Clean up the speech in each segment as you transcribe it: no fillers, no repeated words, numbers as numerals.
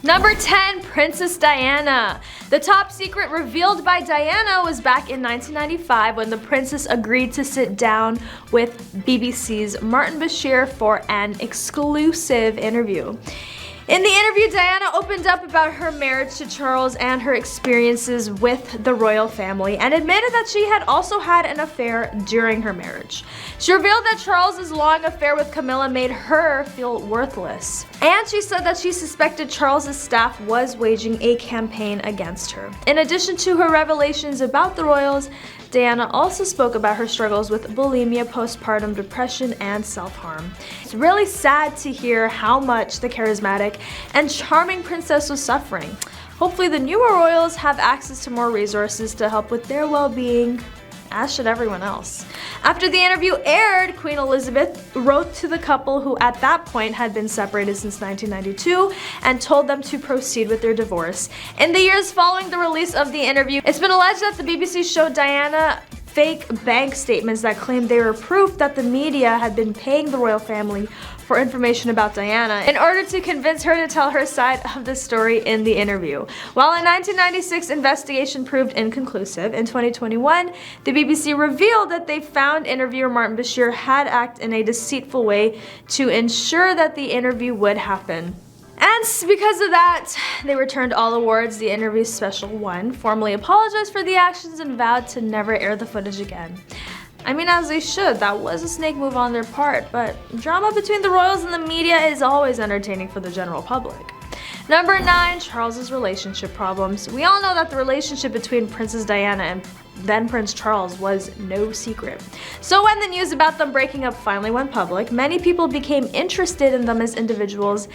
Number 10, Princess Diana. The top secret revealed by Diana was back in 1995 when the princess agreed to sit down with BBC's Martin Bashir for an exclusive interview. In the interview, Diana opened up about her marriage to Charles and her experiences with the royal family and admitted that she had also had an affair during her marriage. She revealed that Charles's long affair with Camilla made her feel worthless. And she said that she suspected Charles's staff was waging a campaign against her. In addition to her revelations about the royals, Diana also spoke about her struggles with bulimia, postpartum depression, and self-harm. It's really sad to hear how much the charismatic and charming princess was suffering. Hopefully the newer royals have access to more resources to help with their well-being, as should everyone else. After the interview aired, Queen Elizabeth wrote to the couple, who at that point had been separated since 1992, and told them to proceed with their divorce. In the years following the release of the interview, it's been alleged that the BBC showed Diana fake bank statements that claimed they were proof that the media had been paying the royal family for information about Diana in order to convince her to tell her side of the story in the interview. While a 1996 investigation proved inconclusive, in 2021, the BBC revealed that they found interviewer Martin Bashir had acted in a deceitful way to ensure that the interview would happen. And because of that, they returned all awards. The interview special one formally apologized for the actions and vowed to never air the footage again. I mean, as they should. That was a snake move on their part, but drama between the royals and the media is always entertaining for the general public. Number 9, Charles's relationship problems. We all know that the relationship between Princess Diana and then Prince Charles was no secret. So when the news about them breaking up finally went public, many people became interested in them as individuals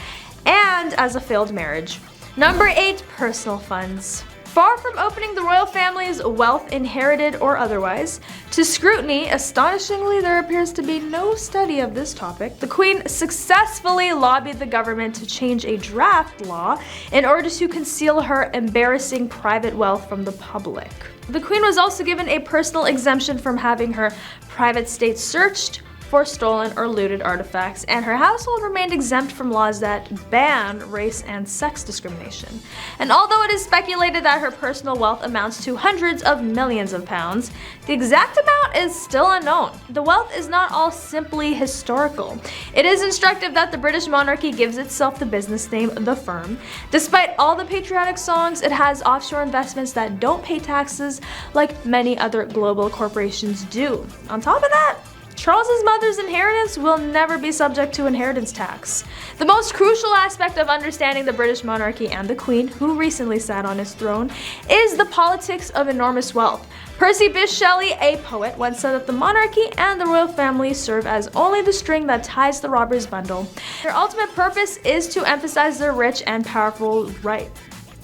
and as a failed marriage. Number 8, personal funds. Far from opening the royal family's wealth, inherited or otherwise, to scrutiny, astonishingly there appears to be no study of this topic. The Queen successfully lobbied the government to change a draft law in order to conceal her embarrassing private wealth from the public. The Queen was also given a personal exemption from having her private estate searched for stolen or looted artifacts, and her household remained exempt from laws that ban race and sex discrimination. And although it is speculated that her personal wealth amounts to hundreds of millions of pounds, the exact amount is still unknown. The wealth is not all simply historical. It is instructive that the British monarchy gives itself the business name The Firm. Despite all the patriotic songs, it has offshore investments that don't pay taxes like many other global corporations do. On top of that, Charles's mother's inheritance will never be subject to inheritance tax. The most crucial aspect of understanding the British monarchy and the Queen, who recently sat on his throne, is the politics of enormous wealth. Percy Bysshe Shelley, a poet, once said that the monarchy and the royal family serve as only the string that ties the robber's bundle. Their ultimate purpose is to emphasize their rich and powerful right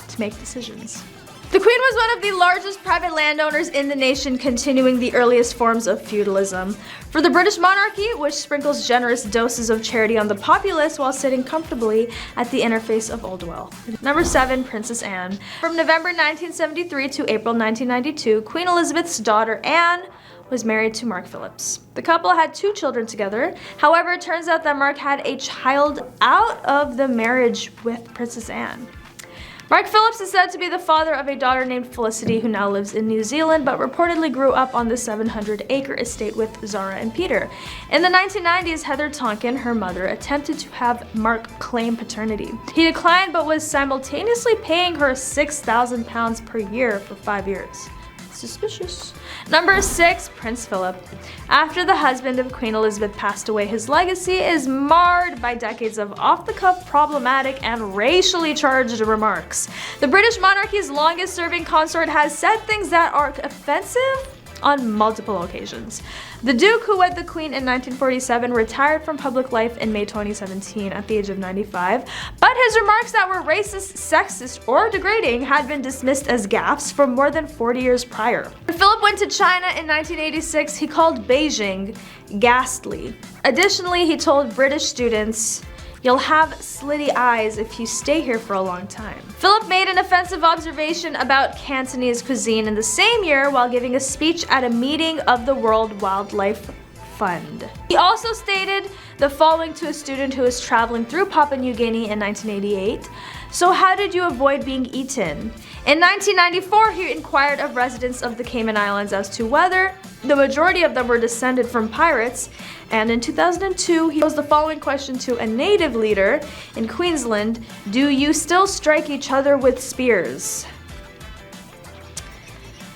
to make decisions. The Queen was one of the largest private landowners in the nation, continuing the earliest forms of feudalism. For the British monarchy, which sprinkles generous doses of charity on the populace while sitting comfortably at the interface of old wealth. Number 7, Princess Anne. From November 1973 to April 1992, Queen Elizabeth's daughter Anne was married to Mark Phillips. The couple had 2 children together. However, it turns out that Mark had a child out of the marriage with Princess Anne. Mark Phillips is said to be the father of a daughter named Felicity, who now lives in New Zealand, but reportedly grew up on the 700-acre estate with Zara and Peter. In the 1990s, Heather Tonkin, her mother, attempted to have Mark claim paternity. He declined, but was simultaneously paying her £6,000 per year for 5 years. Suspicious. Number 6, Prince Philip. After the husband of Queen Elizabeth passed away, his legacy is marred by decades of off-the-cuff, problematic, and racially charged remarks. The British monarchy's longest-serving consort has said things that are offensive on multiple occasions. The Duke, who wed the Queen in 1947, retired from public life in May 2017 at the age of 95, but his remarks that were racist, sexist, or degrading had been dismissed as gaffes for more than 40 years prior. When Philip went to China in 1986, he called Beijing ghastly. Additionally, he told British students, "You'll have slitty eyes if you stay here for a long time." Philip made an offensive observation about Cantonese cuisine in the same year while giving a speech at a meeting of the World Wildlife Fund. He also stated the following to a student who was traveling through Papua New Guinea in 1988. "So how did you avoid being eaten?" In 1994, he inquired of residents of the Cayman Islands as to whether the majority of them were descended from pirates, and in 2002, he posed the following question to a native leader in Queensland: "Do you still strike each other with spears?"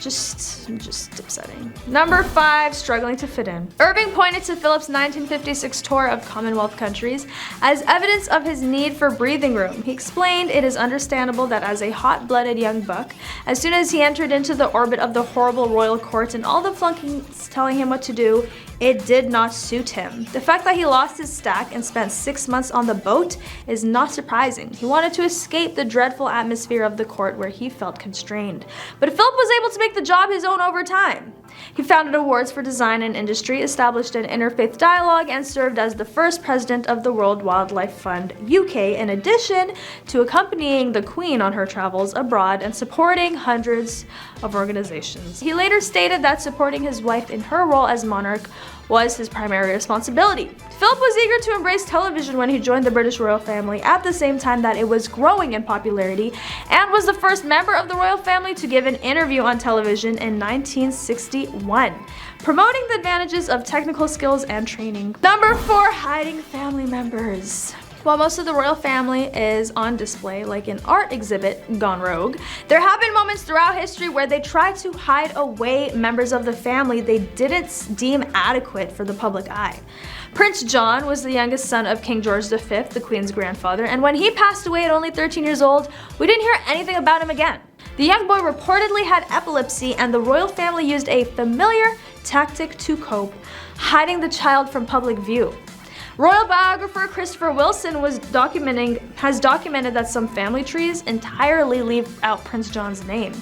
Just upsetting. Number 5, struggling to fit in. Irving pointed to Philip's 1956 tour of Commonwealth countries as evidence of his need for breathing room. He explained, "It is understandable that as a hot-blooded young buck, as soon as he entered into the orbit of the horrible royal court and all the flunkies telling him what to do, it did not suit him. The fact that he lost his stack and spent 6 months on the boat is not surprising. He wanted to escape the dreadful atmosphere of the court where he felt constrained. But Philip was able to make the job his own over time. He founded awards for design and industry, established an interfaith dialogue, and served as the first president of the World Wildlife Fund UK, in addition to accompanying the Queen on her travels abroad and supporting hundreds of organizations." He later stated that supporting his wife in her role as monarch was his primary responsibility. Philip was eager to embrace television when he joined the British royal family at the same time that it was growing in popularity, and was the first member of the royal family to give an interview on television in 1961, promoting the advantages of technical skills and training. Number 4, hiding family members. While most of the royal family is on display like an art exhibit gone rogue, there have been moments throughout history where they tried to hide away members of the family they didn't deem adequate for the public eye. Prince John was the youngest son of King George V, the Queen's grandfather, and when he passed away at only 13 years old, we didn't hear anything about him again. The young boy reportedly had epilepsy, and the royal family used a familiar tactic to cope, hiding the child from public view. Royal biographer Christopher Wilson has documented that some family trees entirely leave out Prince John's name.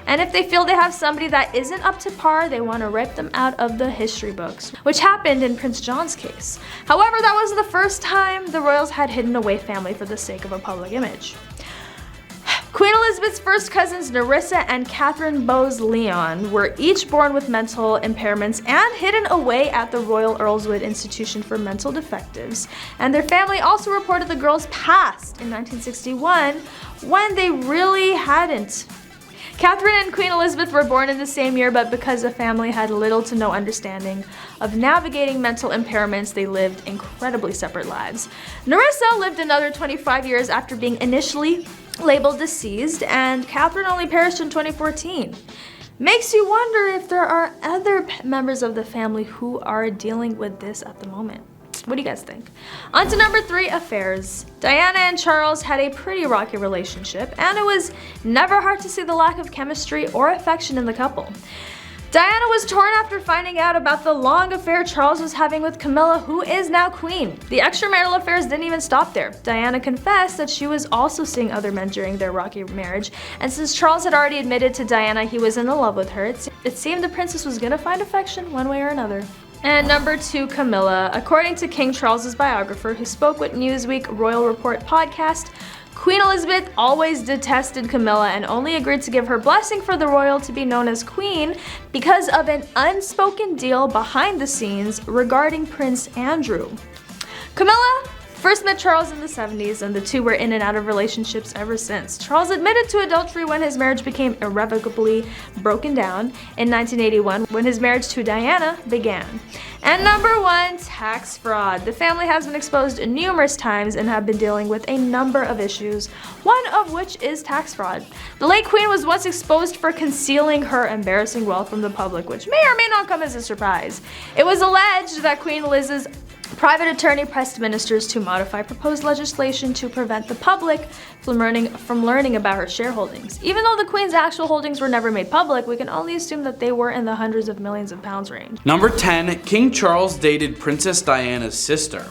And if they feel they have somebody that isn't up to par, they want to rip them out of the history books, which happened in Prince John's case. However, that wasn't the first time the royals had hidden away family for the sake of a public image. Queen Elizabeth's first cousins Nerissa and Catherine Bowes-Lyon were each born with mental impairments and hidden away at the Royal Earlswood Institution for Mental Defectives, and their family also reported the girls passed in 1961 when they really hadn't. Catherine and Queen Elizabeth were born in the same year, but because the family had little to no understanding of navigating mental impairments, they lived incredibly separate lives. Nerissa lived another 25 years after being initially labeled deceased, and Catherine only perished in 2014. Makes you wonder if there are other members of the family who are dealing with this at the moment. What do you guys think? On to number 3, affairs. Diana and Charles had a pretty rocky relationship, and it was never hard to see the lack of chemistry or affection in the couple. Diana was torn after finding out about the long affair Charles was having with Camilla, who is now queen. The extramarital affairs didn't even stop there. Diana confessed that she was also seeing other men during their rocky marriage, and since Charles had already admitted to Diana he was in love with her, it seemed the princess was gonna find affection one way or another. And number 2, Camilla. According to King Charles's biographer, who spoke with Newsweek Royal Report podcast, Queen Elizabeth always detested Camilla and only agreed to give her blessing for the royal to be known as queen because of an unspoken deal behind the scenes regarding Prince Andrew. Camilla first met Charles in the 70s, and the two were in and out of relationships ever since. Charles admitted to adultery when his marriage became irrevocably broken down in 1981, when his marriage to Diana began. And number 1, tax fraud. The family has been exposed numerous times and have been dealing with a number of issues, one of which is tax fraud. The late queen was once exposed for concealing her embarrassing wealth from the public, which may or may not come as a surprise. It was alleged that Queen Liz's private attorney pressed ministers to modify proposed legislation to prevent the public from learning about her shareholdings. Even though the Queen's actual holdings were never made public, we can only assume that they were in the hundreds of millions of pounds range. Number 10, King Charles dated Princess Diana's sister.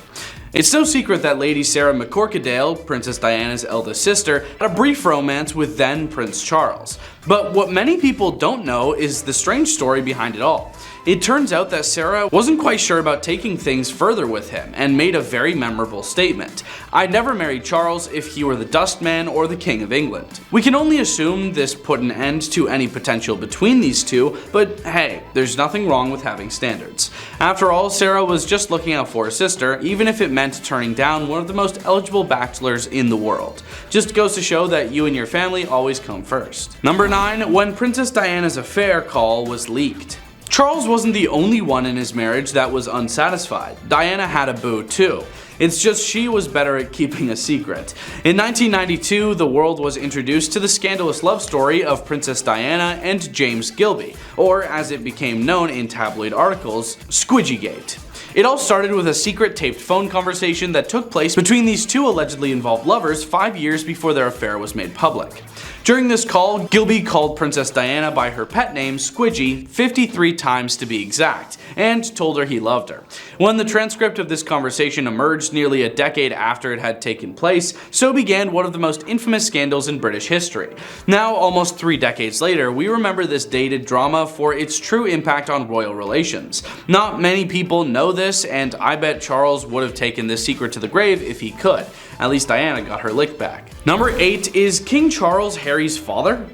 It's no secret that Lady Sarah McCorquodale, Princess Diana's eldest sister, had a brief romance with then Prince Charles. But what many people don't know is the strange story behind it all. It turns out that Sarah wasn't quite sure about taking things further with him and made a very memorable statement. "I'd never marry Charles if he were the dustman or the King of England." We can only assume this put an end to any potential between these two, but hey, there's nothing wrong with having standards. After all, Sarah was just looking out for her sister, even if it meant turning down one of the most eligible bachelors in the world. Just goes to show that you and your family always come first. Number 9, when Princess Diana's affair call was leaked. Charles wasn't the only one in his marriage that was unsatisfied. Diana had a boo too. It's just she was better at keeping a secret. In 1992, the world was introduced to the scandalous love story of Princess Diana and James Gilby, or as it became known in tabloid articles, Squidgygate. It all started with a secret taped phone conversation that took place between these two allegedly involved lovers 5 years before their affair was made public. During this call, Gilby called Princess Diana by her pet name, Squidgy, 53 times to be exact, and told her he loved her. When the transcript of this conversation emerged nearly a decade after it had taken place, so began one of the most infamous scandals in British history. Now, almost 3 decades later, we remember this dated drama for its true impact on royal relations. Not many people know this, and I bet Charles would have taken this secret to the grave if he could. At least Diana got her lick back. Number 8, is King Charles Harry's father?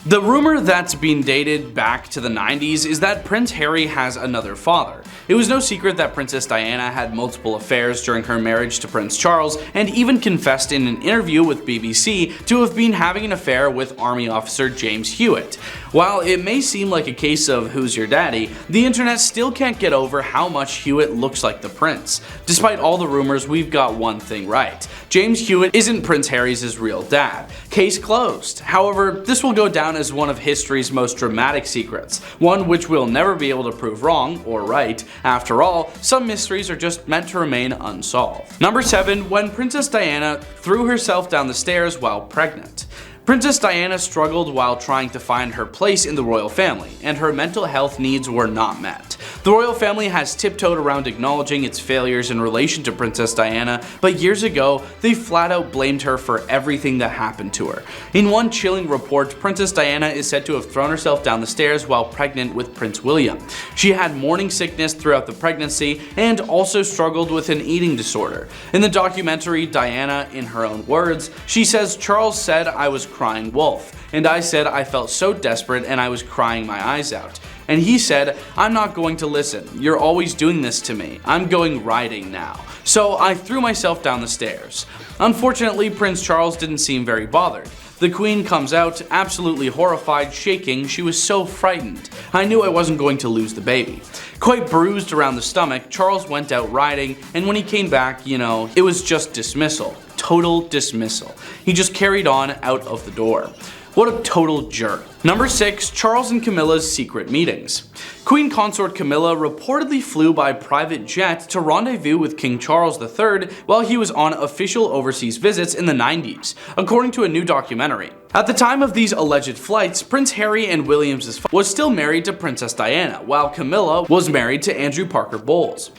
The rumor that's been dated back to the 90s is that Prince Harry has another father. It was no secret that Princess Diana had multiple affairs during her marriage to Prince Charles, and even confessed in an interview with BBC to have been having an affair with Army officer James Hewitt. While it may seem like a case of who's your daddy, the internet still can't get over how much Hewitt looks like the prince. Despite all the rumors, we've got one thing right. James Hewitt isn't Prince Harry's real dad. Case closed. However, this will go down as one of history's most dramatic secrets, one which we'll never be able to prove wrong or right. After all, some mysteries are just meant to remain unsolved. Number 7, when Princess Diana threw herself down the stairs while pregnant. Princess Diana struggled while trying to find her place in the royal family, and her mental health needs were not met. The royal family has tiptoed around acknowledging its failures in relation to Princess Diana, but years ago, they flat out blamed her for everything that happened to her. In one chilling report, Princess Diana is said to have thrown herself down the stairs while pregnant with Prince William. She had morning sickness throughout the pregnancy and also struggled with an eating disorder. In the documentary Diana, in her own words, she says, "Charles said I was crying wolf, and I said I felt so desperate and I was crying my eyes out. And he said, I'm not going to listen, you're always doing this to me, I'm going riding now. So I threw myself down the stairs." Unfortunately, Prince Charles didn't seem very bothered. The Queen comes out, absolutely horrified, shaking. She was so frightened. "I knew I wasn't going to lose the baby." Quite bruised around the stomach, Charles went out riding, and when he came back, it was just dismissal. Total dismissal. He just carried on out of the door. What a total jerk. Number 6, Charles and Camilla's secret meetings. Queen Consort Camilla reportedly flew by private jet to rendezvous with King Charles III while he was on official overseas visits in the 90s, according to a new documentary. At the time of these alleged flights, Prince Harry and William's was still married to Princess Diana, while Camilla was married to Andrew Parker Bowles.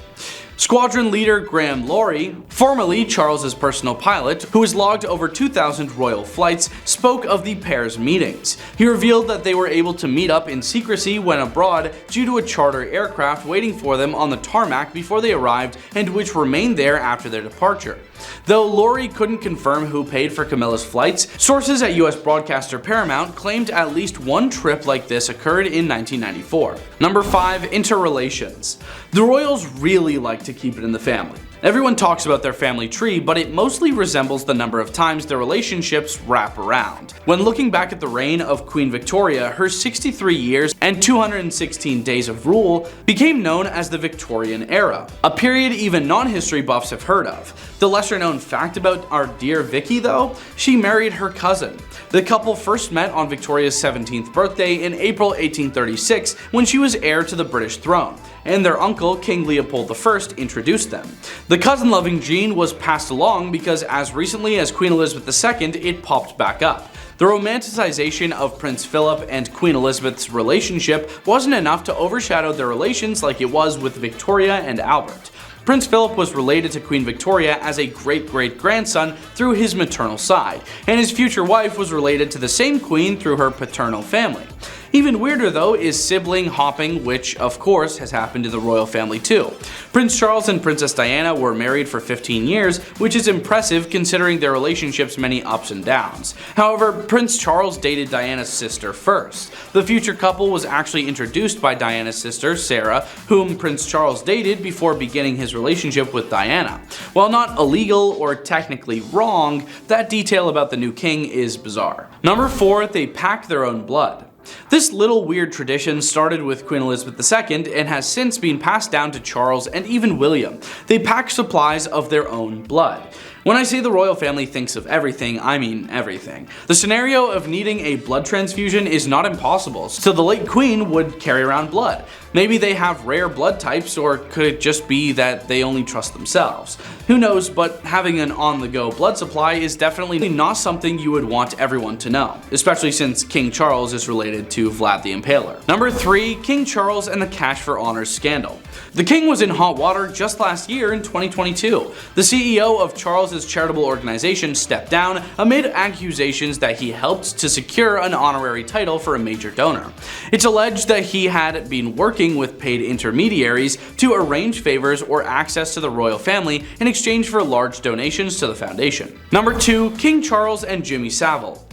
Squadron leader Graham Laurie, formerly Charles's personal pilot, who has logged over 2,000 royal flights, spoke of the pair's meetings. He revealed that they were able to meet up in secrecy when abroad due to a charter aircraft waiting for them on the tarmac before they arrived, and which remained there after their departure. Though Laurie couldn't confirm who paid for Camilla's flights, sources at US broadcaster Paramount claimed at least one trip like this occurred in 1994. Number 5, interrelations. The royals really like to keep it in the family. Everyone talks about their family tree, but it mostly resembles the number of times their relationships wrap around. When looking back at the reign of Queen Victoria, her 63 years and 216 days of rule became known as the Victorian era, a period even non-history buffs have heard of. The lesser known fact about our dear Vicky though, she married her cousin. The couple first met on Victoria's 17th birthday in April 1836 when she was heir to the British throne, and their uncle, King Leopold I, introduced them. The cousin-loving gene was passed along because as recently as Queen Elizabeth II, it popped back up. The romanticization of Prince Philip and Queen Elizabeth's relationship wasn't enough to overshadow their relations like it was with Victoria and Albert. Prince Philip was related to Queen Victoria as a great-great-grandson through his maternal side, and his future wife was related to the same queen through her paternal family. Even weirder though is sibling hopping, which of course has happened in the royal family too. Prince Charles and Princess Diana were married for 15 years, which is impressive considering their relationship's many ups and downs. However, Prince Charles dated Diana's sister first. The future couple was actually introduced by Diana's sister, Sarah, whom Prince Charles dated before beginning his relationship with Diana. While not illegal or technically wrong, that detail about the new king is bizarre. Number 4, they pack their own blood. This little weird tradition started with Queen Elizabeth II and has since been passed down to Charles and even William. They pack supplies of their own blood. When I say the royal family thinks of everything, I mean everything. The scenario of needing a blood transfusion is not impossible, so the late queen would carry around blood. Maybe they have rare blood types, or could it just be that they only trust themselves? Who knows, but having an on-the-go blood supply is definitely not something you would want everyone to know, especially since King Charles is related to Vlad the Impaler. Number 3, King Charles and the Cash for Honors scandal. The king was in hot water just last year in 2022. The CEO of Charles's charitable organization stepped down amid accusations that he helped to secure an honorary title for a major donor. It's alleged that he had been working with paid intermediaries to arrange favors or access to the royal family in exchange for large donations to the foundation. Number 2, King Charles and Jimmy Savile.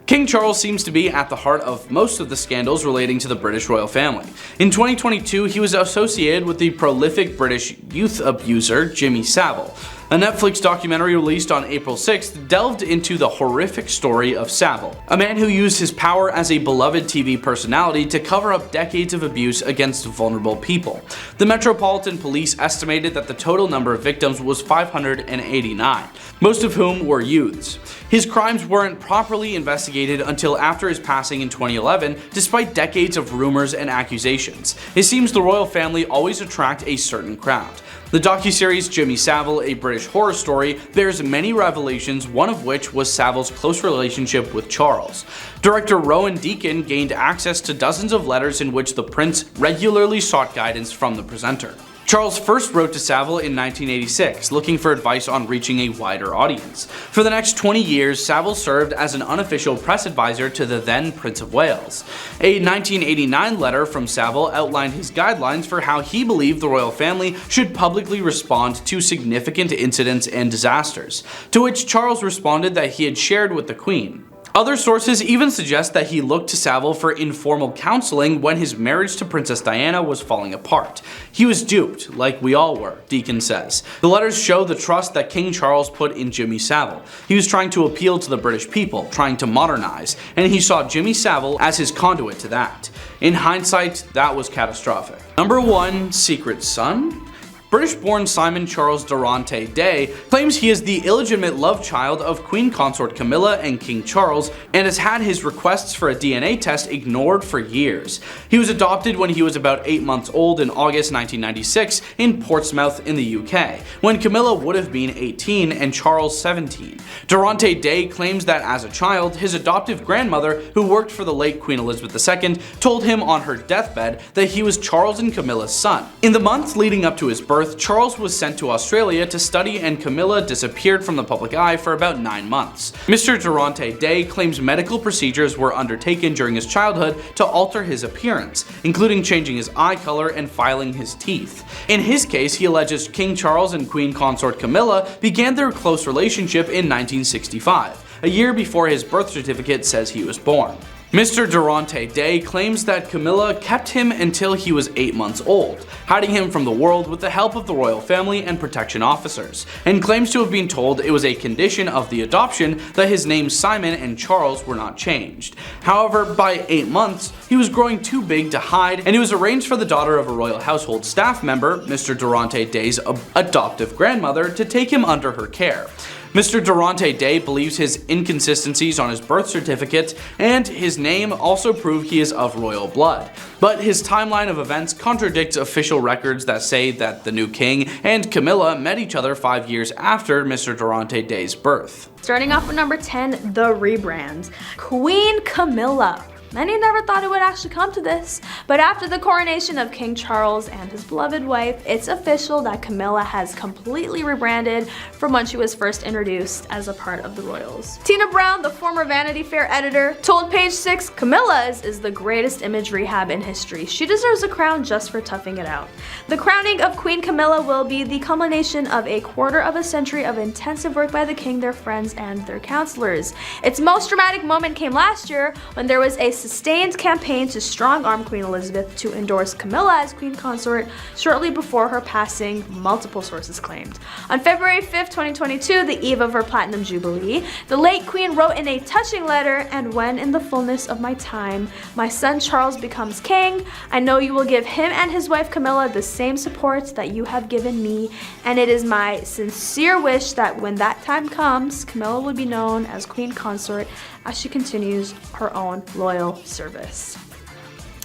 King Charles seems to be at the heart of most of the scandals relating to the British royal family. In 2022, he was associated with the prolific British youth abuser Jimmy Savile. A Netflix documentary released on April 6th delved into the horrific story of Savile, a man who used his power as a beloved TV personality to cover up decades of abuse against vulnerable people. The Metropolitan Police estimated that the total number of victims was 589, most of whom were youths. His crimes weren't properly investigated until after his passing in 2011, despite decades of rumors and accusations. It seems the royal family always attract a certain crowd. The docuseries Jimmy Savile, a British horror story, bears many revelations, one of which was Savile's close relationship with Charles. Director Rowan Deacon gained access to dozens of letters in which the prince regularly sought guidance from the presenter. Charles first wrote to Savile in 1986, looking for advice on reaching a wider audience. For the next 20 years, Savile served as an unofficial press advisor to the then Prince of Wales. A 1989 letter from Savile outlined his guidelines for how he believed the royal family should publicly respond to significant incidents and disasters, to which Charles responded that he had shared with the Queen. Other sources even suggest that he looked to Savile for informal counseling when his marriage to Princess Diana was falling apart. He was duped, like we all were, Deacon says. The letters show the trust that King Charles put in Jimmy Savile. He was trying to appeal to the British people, trying to modernize, and he saw Jimmy Savile as his conduit to that. In hindsight, that was catastrophic. Number 1, Secret Son? British-born Simon Charles Durante Day claims he is the illegitimate love child of Queen Consort Camilla and King Charles, and has had his requests for a DNA test ignored for years. He was adopted when he was about 8 months old in August 1996 in Portsmouth in the UK, when Camilla would have been 18 and Charles 17. Durante Day claims that as a child, his adoptive grandmother, who worked for the late Queen Elizabeth II, told him on her deathbed that he was Charles and Camilla's son. In the months leading up to his birth, Charles was sent to Australia to study, and Camilla disappeared from the public eye for about 9 months. Mr. Durante Day claims medical procedures were undertaken during his childhood to alter his appearance, including changing his eye color and filing his teeth. In his case, he alleges King Charles and Queen Consort Camilla began their close relationship in 1965, a year before his birth certificate says he was born. Mr. Durante Day claims that Camilla kept him until he was 8 months old, hiding him from the world with the help of the royal family and protection officers, and claims to have been told it was a condition of the adoption that his names Simon and Charles were not changed. However, by 8 months, he was growing too big to hide, and it was arranged for the daughter of a royal household staff member, Mr. Durante Day's adoptive grandmother, to take him under her care. Mr. Durante Day believes his inconsistencies on his birth certificate and his name also prove he is of royal blood, but his timeline of events contradicts official records that say that the new king and Camilla met each other 5 years after Mr. Durante Day's birth. Starting off with number 10, the rebrand. Queen Camilla. Many never thought it would actually come to this, but after the coronation of King Charles and his beloved wife, it's official that Camilla has completely rebranded from when she was first introduced as a part of the royals. Tina Brown, the former Vanity Fair editor, told Page Six, "Camilla's is the greatest image rehab in history. She deserves a crown just for toughing it out." The crowning of Queen Camilla will be the culmination of a quarter of a century of intensive work by the king, their friends, and their counselors. Its most dramatic moment came last year when there was a sustained campaign to strong-arm Queen Elizabeth to endorse Camilla as queen consort shortly before her passing, multiple sources claimed. On February 5th, 2022, the eve of her platinum jubilee, the late queen wrote in a touching letter, "And when in the fullness of my time, my son Charles becomes king, I know you will give him and his wife Camilla the same support that you have given me, and it is my sincere wish that when that time comes, Camilla will be known as queen consort as she continues her own loyal service."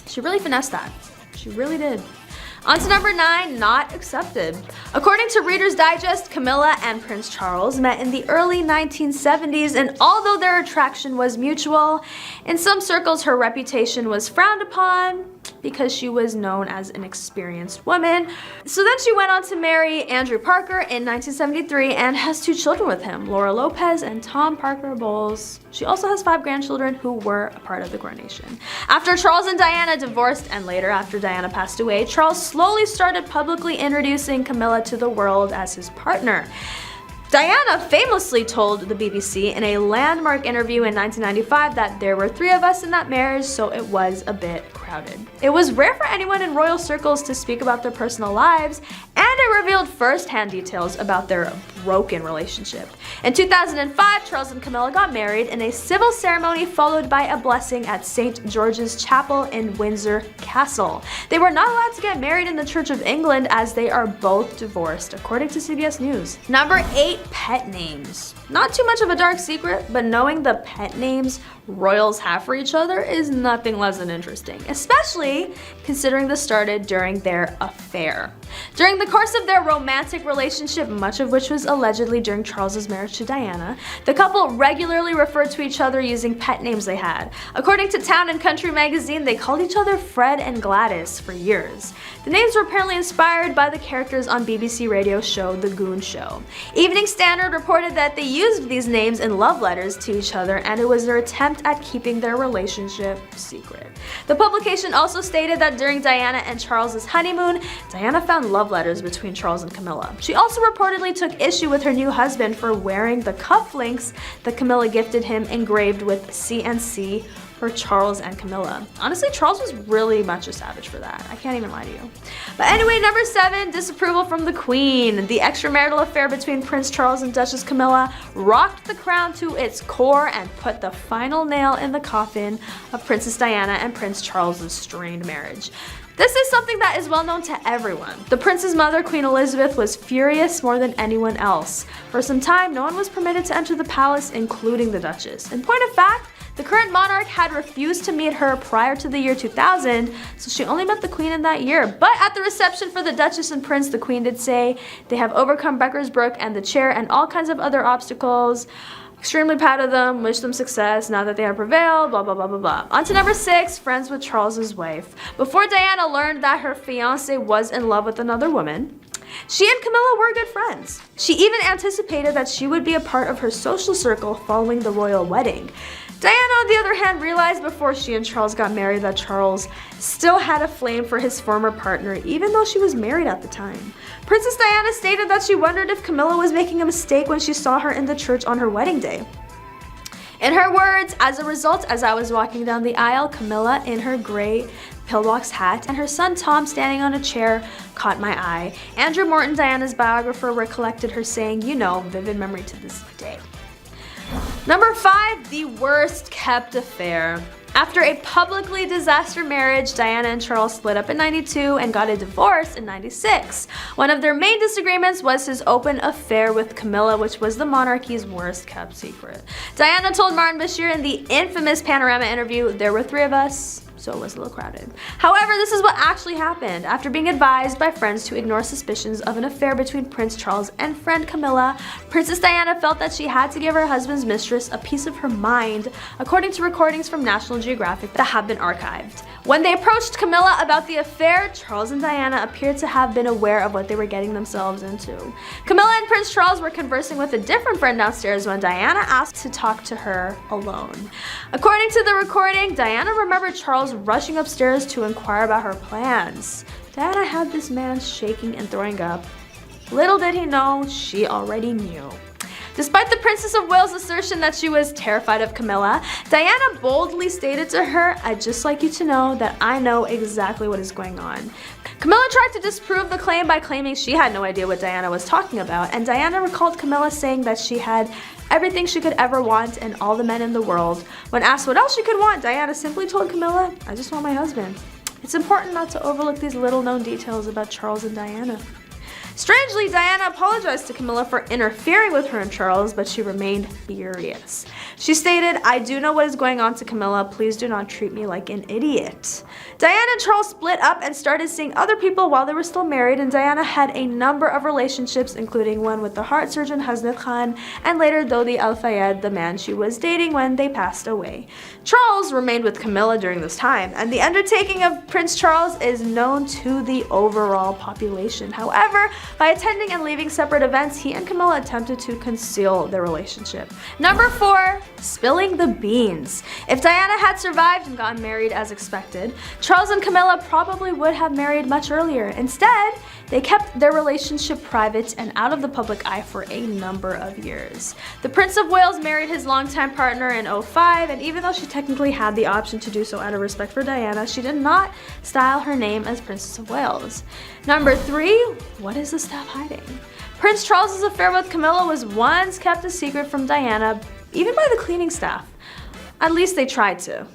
She really finessed that. She really did. On to number 9, not accepted. According to Reader's Digest, Camilla and Prince Charles met in the early 1970s, and although their attraction was mutual, in some circles her reputation was frowned upon because she was known as an experienced woman. So then she went on to marry Andrew Parker in 1973 and has 2 children with him, Laura Lopez and Tom Parker Bowles. She also has 5 grandchildren who were a part of the coronation. After Charles and Diana divorced, and later after Diana passed away, Charles slowly started publicly introducing Camilla to the world as his partner. Diana famously told the BBC in a landmark interview in 1995 that there were 3 of us in that marriage, so it was a bit crowded. It was rare for anyone in royal circles to speak about their personal lives, and it revealed first-hand details about their broken relationship. In 2005, Charles and Camilla got married in a civil ceremony followed by a blessing at St. George's Chapel in Windsor Castle. They were not allowed to get married in the Church of England as they are both divorced, according to CBS News. Number 8, pet names. Not too much of a dark secret, but knowing the pet names royals have for each other is nothing less than interesting, especially considering this started during their affair. During the course of their romantic relationship, much of which was allegedly during Charles's marriage to Diana, the couple regularly referred to each other using pet names they had. According to Town and Country magazine, they called each other Fred and Gladys for years. The names were apparently inspired by the characters on BBC radio show The Goon Show. Evening Standard reported that they used these names in love letters to each other, and it was their attempt at keeping their relationship secret. The publication also stated that during Diana and Charles's honeymoon, Diana found love letters between Charles and Camilla. She also reportedly took issue with her new husband for wearing the cufflinks that Camilla gifted him engraved with CNC for Charles and Camilla. Honestly, Charles was really much a savage for that. I can't even lie to you. But anyway, number 7, disapproval from the Queen. The extramarital affair between Prince Charles and Duchess Camilla rocked the crown to its core and put the final nail in the coffin of Princess Diana and Prince Charles' strained marriage. This is something that is well known to everyone. The prince's mother, Queen Elizabeth, was furious more than anyone else. For some time, no one was permitted to enter the palace, including the Duchess. In point of fact, the current monarch had refused to meet her prior to the year 2000, so she only met the Queen in that year. But at the reception for the Duchess and Prince, the Queen did say they have overcome Becker's Brook and the chair and all kinds of other obstacles. Extremely proud of them, wish them success now that they have prevailed, blah blah blah blah blah. On to number 6, friends with Charles's wife. Before Diana learned that her fiancé was in love with another woman, she and Camilla were good friends. She even anticipated that she would be a part of her social circle following the royal wedding. Diana, on the other hand, realized before she and Charles got married that Charles still had a flame for his former partner, even though she was married at the time. Princess Diana stated that she wondered if Camilla was making a mistake when she saw her in the church on her wedding day. In her words, as a result, as I was walking down the aisle, Camilla in her gray pillbox hat and her son Tom standing on a chair caught my eye. Andrew Morton, Diana's biographer, recollected her saying, "You know, vivid memory to this day." Number 5, the worst kept affair. After a publicly disaster marriage, Diana and Charles split up in 92 and got a divorce in 96. One of their main disagreements was his open affair with Camilla, which was the monarchy's worst kept secret. Diana told Martin Bashir in the infamous Panorama interview, "There were 3 of us. so it was a little crowded. However, this is what actually happened. After being advised by friends to ignore suspicions of an affair between Prince Charles and friend Camilla, Princess Diana felt that she had to give her husband's mistress a piece of her mind, according to recordings from National Geographic that have been archived. When they approached Camilla about the affair, Charles and Diana appeared to have been aware of what they were getting themselves into. Camilla and Prince Charles were conversing with a different friend downstairs when Diana asked to talk to her alone. According to the recording, Diana remembered Charles rushing upstairs to inquire about her plans. Diana had this man shaking and throwing up. Little did he know, she already knew. Despite the Princess of Wales' assertion that she was terrified of Camilla, Diana boldly stated to her, "I'd just like you to know that I know exactly what is going on." Camilla tried to disprove the claim by claiming she had no idea what Diana was talking about, and Diana recalled Camilla saying that she had everything she could ever want and all the men in the world. When asked what else she could want, Diana simply told Camilla, "I just want my husband." It's important not to overlook these little-known details about Charles and Diana. Strangely, Diana apologized to Camilla for interfering with her and Charles, but she remained furious. She stated, "I do know what is going on to Camilla. Please do not treat me like an idiot." Diana and Charles split up and started seeing other people while they were still married, and Diana had a number of relationships, including one with the heart surgeon Hasnat Khan, and later Dodi Al Fayed, the man she was dating when they passed away. Charles remained with Camilla during this time, and the undertaking of Prince Charles is known to the overall population. However, by attending and leaving separate events, he and Camilla attempted to conceal their relationship. Number 4, spilling the beans. If Diana had survived and gotten married as expected, Charles and Camilla probably would have married much earlier. Instead, they kept their relationship private and out of the public eye for a number of years. The Prince of Wales married his longtime partner in 2005, and even though she technically had the option to do so out of respect for Diana, she did not style her name as Princess of Wales. Number 3, what is the staff hiding? Prince Charles's affair with Camilla was once kept a secret from Diana, even by the cleaning staff. At least they tried to.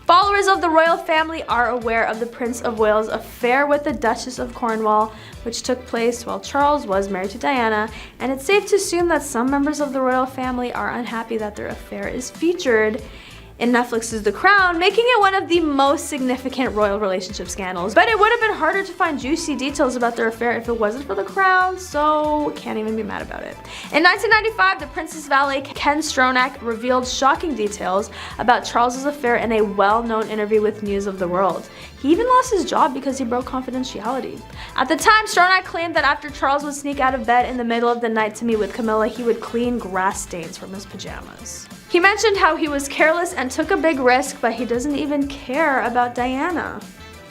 Followers of the royal family are aware of the Prince of Wales' affair with the Duchess of Cornwall, which took place while Charles was married to Diana, and it's safe to assume that some members of the royal family are unhappy that their affair is featured in Netflix's The Crown, making it one of the most significant royal relationship scandals. But it would have been harder to find juicy details about their affair if it wasn't for The Crown, so can't even be mad about it. In 1995, the Prince's valet Ken Stronach revealed shocking details about Charles's affair in a well-known interview with News of the World. He even lost his job because he broke confidentiality. At the time, Stronach claimed that after Charles would sneak out of bed in the middle of the night to meet with Camilla, he would clean grass stains from his pajamas. He mentioned how he was careless and took a big risk, but he doesn't even care about Diana.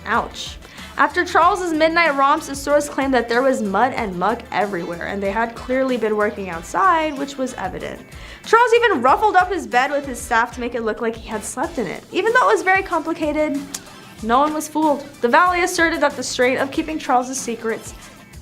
Ouch. After Charles's midnight romps, the source claimed that there was mud and muck everywhere, and they had clearly been working outside, which was evident. Charles even ruffled up his bed with his staff to make it look like he had slept in it. Even though it was very complicated, no one was fooled. The valet asserted that the strain of keeping Charles's secrets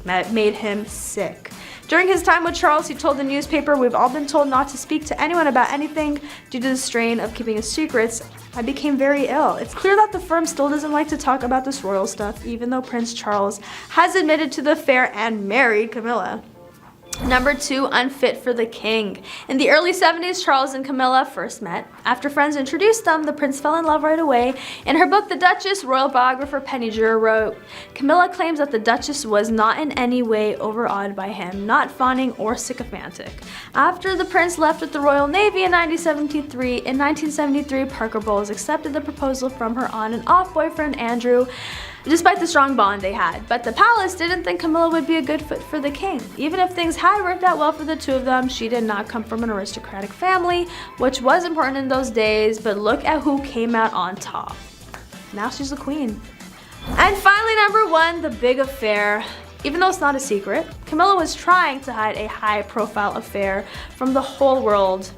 made him sick. During his time with Charles, he told the newspaper, "We've all been told not to speak to anyone about anything due to the strain of keeping his secrets. I became very ill." It's clear that the firm still doesn't like to talk about this royal stuff, even though Prince Charles has admitted to the affair and married Camilla. Number 2, unfit for the king. In the early 70s, Charles and Camilla first met. After friends introduced them, the prince fell in love right away. In her book, The Duchess, royal biographer Penny Jewell wrote, "Camilla claims that the Duchess was not in any way overawed by him, not fawning or sycophantic." After the prince left with the Royal Navy in 1973, Parker Bowles accepted the proposal from her on and off boyfriend Andrew, despite the strong bond they had. But the palace didn't think Camilla would be a good fit for the king. Even if things had worked out well for the two of them, she did not come from an aristocratic family, which was important in those days, but look at who came out on top. Now she's the queen. And finally, number 1, the big affair. Even though it's not a secret, Camilla was trying to hide a high-profile affair from the whole world.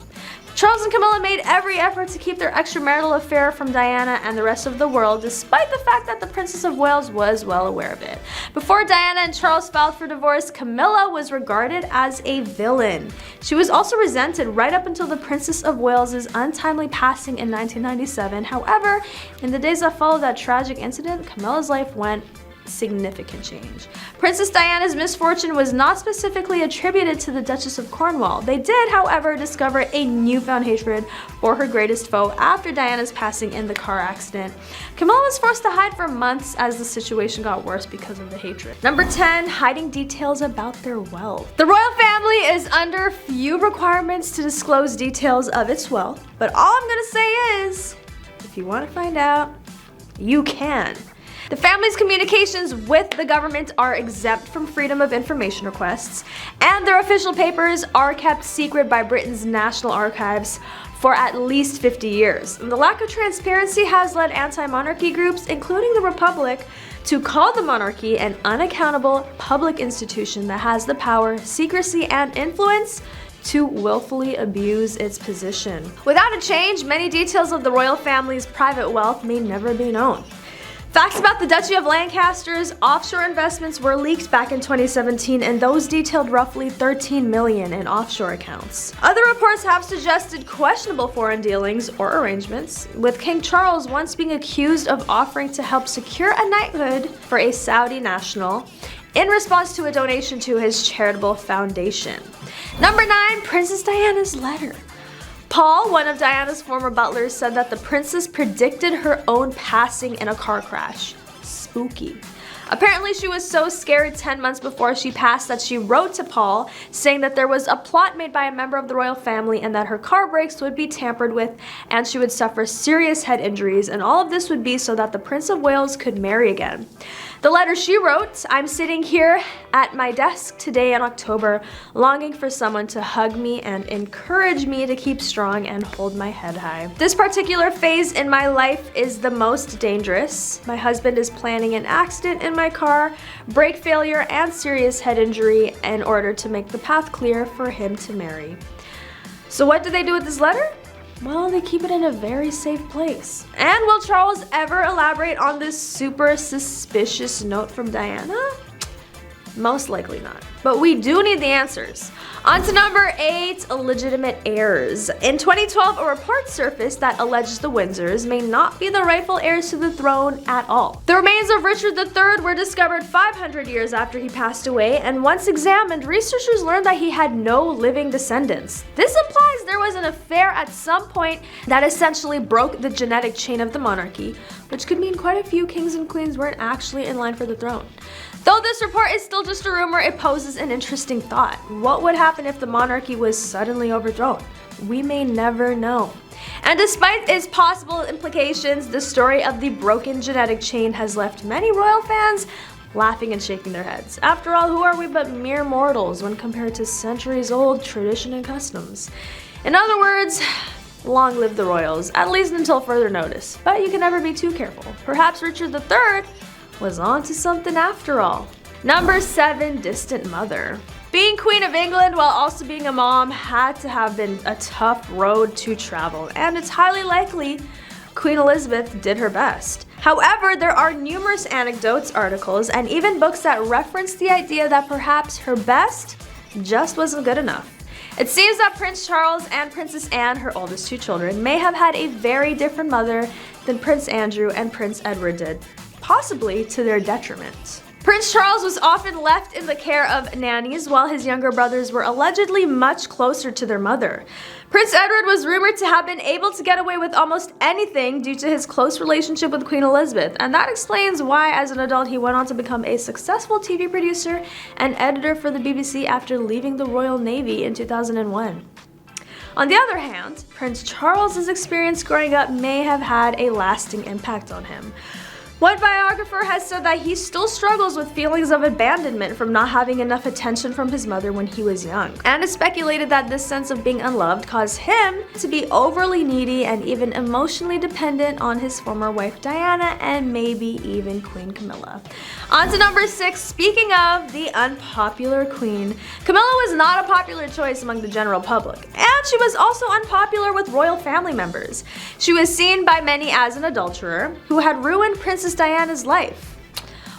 Charles and Camilla made every effort to keep their extramarital affair from Diana and the rest of the world, despite the fact that the Princess of Wales was well aware of it. Before Diana and Charles filed for divorce, Camilla was regarded as a villain. She was also resented right up until the Princess of Wales' untimely passing in 1997. However, in the days that followed that tragic incident, Camilla's life went significant change. Princess Diana's misfortune was not specifically attributed to the Duchess of Cornwall. They did, however, discover a newfound hatred for her greatest foe after Diana's passing in the car accident. Camilla was forced to hide for months as the situation got worse because of the hatred. Number 10, hiding details about their wealth. The royal family is under few requirements to disclose details of its wealth, but all I'm gonna say is, if you want to find out, you can. The family's communications with the government are exempt from freedom of information requests, and their official papers are kept secret by Britain's National Archives for at least 50 years. And the lack of transparency has led anti-monarchy groups, including the Republic, to call the monarchy an unaccountable public institution that has the power, secrecy, and influence to willfully abuse its position. Without a change, many details of the royal family's private wealth may never be known. Facts about the Duchy of Lancaster's offshore investments were leaked back in 2017, and those detailed roughly $13 million in offshore accounts. Other reports have suggested questionable foreign dealings or arrangements, with King Charles once being accused of offering to help secure a knighthood for a Saudi national in response to a donation to his charitable foundation. Number 9, Princess Diana's letter. Paul, one of Diana's former butlers, said that the princess predicted her own passing in a car crash. Spooky. Apparently, she was so scared 10 months before she passed that she wrote to Paul saying that there was a plot made by a member of the royal family and that her car brakes would be tampered with and she would suffer serious head injuries, and all of this would be so that the Prince of Wales could marry again. The letter she wrote, "I'm sitting here at my desk today in October, longing for someone to hug me and encourage me to keep strong and hold my head high. This particular phase in my life is the most dangerous. My husband is planning an accident in my car, brake failure, and serious head injury in order to make the path clear for him to marry." So what do they do with this letter? Well, they keep it in a very safe place. And will Charles ever elaborate on this super suspicious note from Diana? Most likely not. But we do need the answers. On to number 8, illegitimate heirs. In 2012, a report surfaced that alleges the Windsors may not be the rightful heirs to the throne at all. The remains of Richard III were discovered 500 years after he passed away, and once examined, researchers learned that he had no living descendants. This implies there was an affair at some point that essentially broke the genetic chain of the monarchy, which could mean quite a few kings and queens weren't actually in line for the throne. Though this report is still just a rumor, it poses an interesting thought. What would happen if the monarchy was suddenly overthrown? We may never know. And despite its possible implications, the story of the broken genetic chain has left many royal fans laughing and shaking their heads. After all, who are we but mere mortals when compared to centuries-old tradition and customs? In other words, long live the royals, at least until further notice. But you can never be too careful. Perhaps Richard III was on to something after all. Number 7, distant mother. Being Queen of England while also being a mom had to have been a tough road to travel, and it's highly likely Queen Elizabeth did her best. However, there are numerous anecdotes, articles, and even books that reference the idea that perhaps her best just wasn't good enough. It seems that Prince Charles and Princess Anne, her oldest 2 children, may have had a very different mother than Prince Andrew and Prince Edward did, possibly to their detriment. Prince Charles was often left in the care of nannies, while his younger brothers were allegedly much closer to their mother. Prince Edward was rumored to have been able to get away with almost anything due to his close relationship with Queen Elizabeth, and that explains why, as an adult, he went on to become a successful TV producer and editor for the BBC after leaving the Royal Navy in 2001. On the other hand, Prince Charles's experience growing up may have had a lasting impact on him. One biographer has said that he still struggles with feelings of abandonment from not having enough attention from his mother when he was young, and it's speculated that this sense of being unloved caused him to be overly needy and even emotionally dependent on his former wife Diana and maybe even Queen Camilla. On to number 6, speaking of the unpopular queen. Camilla was not a popular choice among the general public, and she was also unpopular with royal family members. She was seen by many as an adulterer who had ruined Princess Diana's life.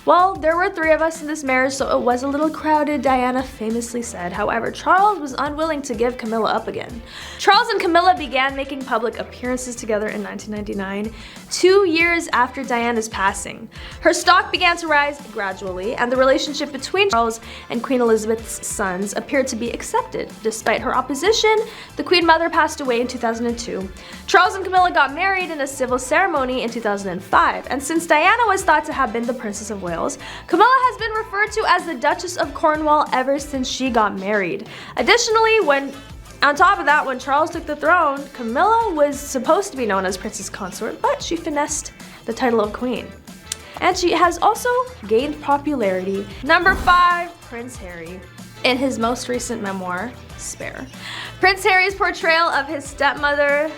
Well, there were 3 of us in this marriage, so it was a little crowded, Diana famously said. However, Charles was unwilling to give Camilla up again. Charles and Camilla began making public appearances together in 1999, 2 years after Diana's passing. Her stock began to rise gradually, and the relationship between Charles and Queen Elizabeth's sons appeared to be accepted. Despite her opposition, the Queen Mother passed away in 2002. Charles and Camilla got married in a civil ceremony in 2005, and since Diana was thought to have been the Princess of Wales, Camilla has been referred to as the Duchess of Cornwall ever since she got married. Additionally, on top of that, when Charles took the throne, Camilla was supposed to be known as Princess Consort, but she finessed the title of Queen. And she has also gained popularity. Number 5, Prince Harry. In his most recent memoir, Spare, Prince Harry's portrayal of his stepmother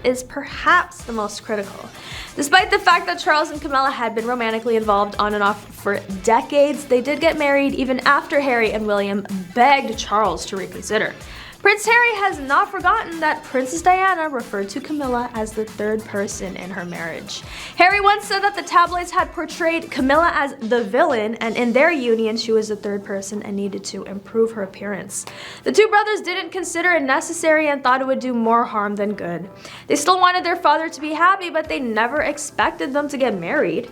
is perhaps the most critical. Despite the fact that Charles and Camilla had been romantically involved on and off for decades, they did get married even after Harry and William begged Charles to reconsider. Prince Harry has not forgotten that Princess Diana referred to Camilla as the 3rd person in her marriage. Harry once said that the tabloids had portrayed Camilla as the villain, and in their union she was the 3rd person and needed to improve her appearance. The 2 brothers didn't consider it necessary and thought it would do more harm than good. They still wanted their father to be happy, but they never expected them to get married.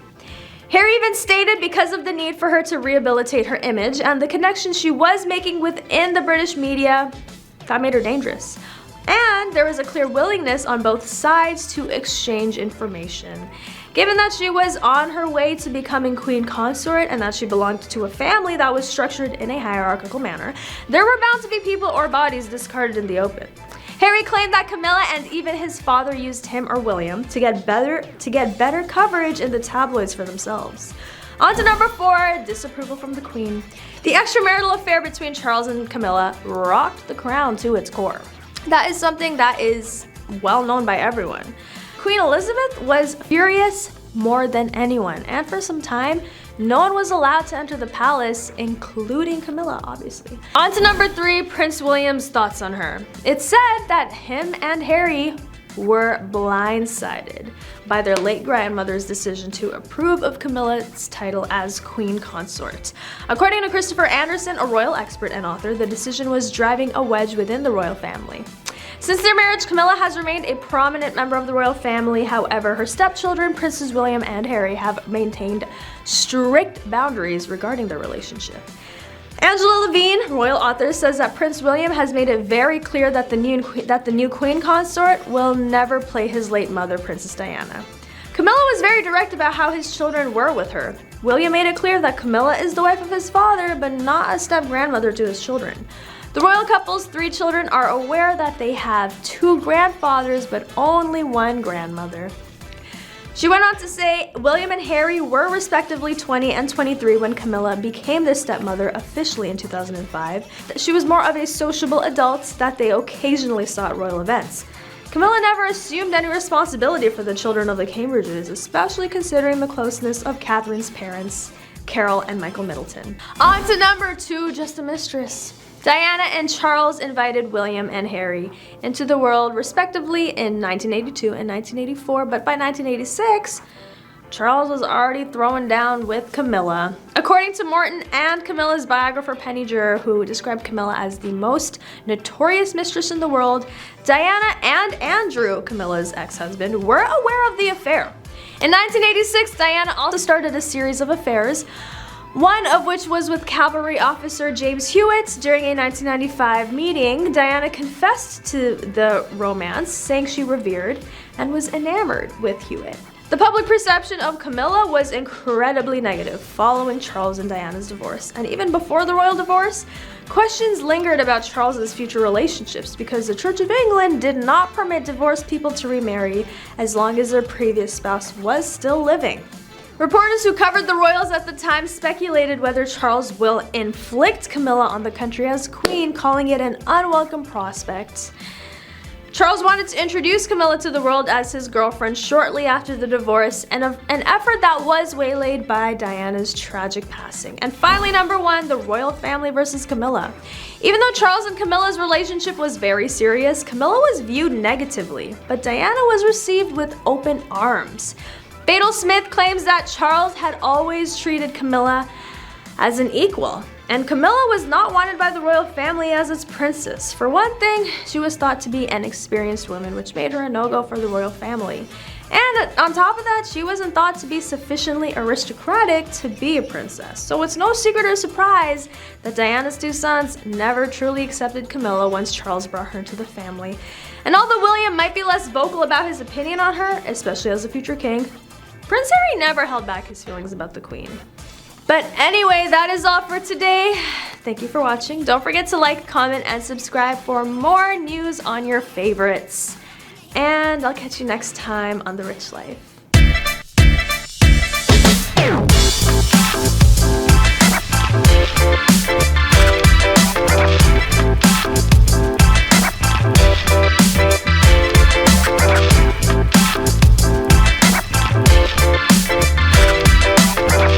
Harry even stated because of the need for her to rehabilitate her image and the connection she was making within the British media, that made her dangerous. And there was a clear willingness on both sides to exchange information. Given that she was on her way to becoming Queen Consort and that she belonged to a family that was structured in a hierarchical manner, there were bound to be people or bodies discarded in the open. Harry claimed that Camilla and even his father used him or William to get better coverage in the tabloids for themselves. On to number 4, disapproval from the Queen. The extramarital affair between Charles and Camilla rocked the crown to its core. That is something that is well known by everyone. Queen Elizabeth was furious more than anyone, and for some time, no one was allowed to enter the palace, including Camilla, obviously. On to number 3, Prince William's thoughts on her. It's said that him and Harry were blindsided by their late grandmother's decision to approve of Camilla's title as Queen Consort. According to Christopher Anderson, a royal expert and author, the decision was driving a wedge within the royal family. Since their marriage, Camilla has remained a prominent member of the royal family. However, her stepchildren, Princes William and Harry, have maintained strict boundaries regarding their relationship. Angela Levine, royal author, says that Prince William has made it very clear that the new Queen Consort will never play his late mother, Princess Diana. Camilla was very direct about how his children were with her. William made it clear that Camilla is the wife of his father, but not a step-grandmother to his children. The royal couple's 3 children are aware that they have 2 grandfathers, but only 1 grandmother. She went on to say, William and Harry were respectively 20 and 23 when Camilla became their stepmother officially in 2005. She was more of a sociable adult that they occasionally saw at royal events. Camilla never assumed any responsibility for the children of the Cambridges, especially considering the closeness of Catherine's parents, Carol and Michael Middleton. On to number 2, just a mistress. Diana and Charles invited William and Harry into the world respectively in 1982 and 1984, but by 1986, Charles was already throwing down with Camilla. According to Morton and Camilla's biographer Penny Juror, who described Camilla as the most notorious mistress in the world, Diana and Andrew, Camilla's ex-husband, were aware of the affair. In 1986, Diana also started a series of affairs, one of which was with cavalry officer James Hewitt. During a 1995 meeting, Diana confessed to the romance, saying she revered and was enamored with Hewitt. The public perception of Camilla was incredibly negative following Charles and Diana's divorce, and even before the royal divorce, questions lingered about Charles's future relationships because the Church of England did not permit divorced people to remarry as long as their previous spouse was still living. Reporters who covered the royals at the time speculated whether Charles will inflict Camilla on the country as queen, calling it an unwelcome prospect. Charles wanted to introduce Camilla to the world as his girlfriend shortly after the divorce, and an effort that was waylaid by Diana's tragic passing. And finally, number 1, the royal family versus Camilla. Even though Charles and Camilla's relationship was very serious, Camilla was viewed negatively, but Diana was received with open arms. Fatal Smith claims that Charles had always treated Camilla as an equal, and Camilla was not wanted by the royal family as its princess. For one thing, she was thought to be an experienced woman, which made her a no-go for the royal family. And on top of that, she wasn't thought to be sufficiently aristocratic to be a princess. So it's no secret or surprise that Diana's two sons never truly accepted Camilla once Charles brought her into the family. And although William might be less vocal about his opinion on her, especially as a future king, Prince Harry never held back his feelings about the queen. But anyway, that is all for today. Thank you for watching. Don't forget to like, comment, and subscribe for more news on your favorites. And I'll catch you next time on The Rich Life.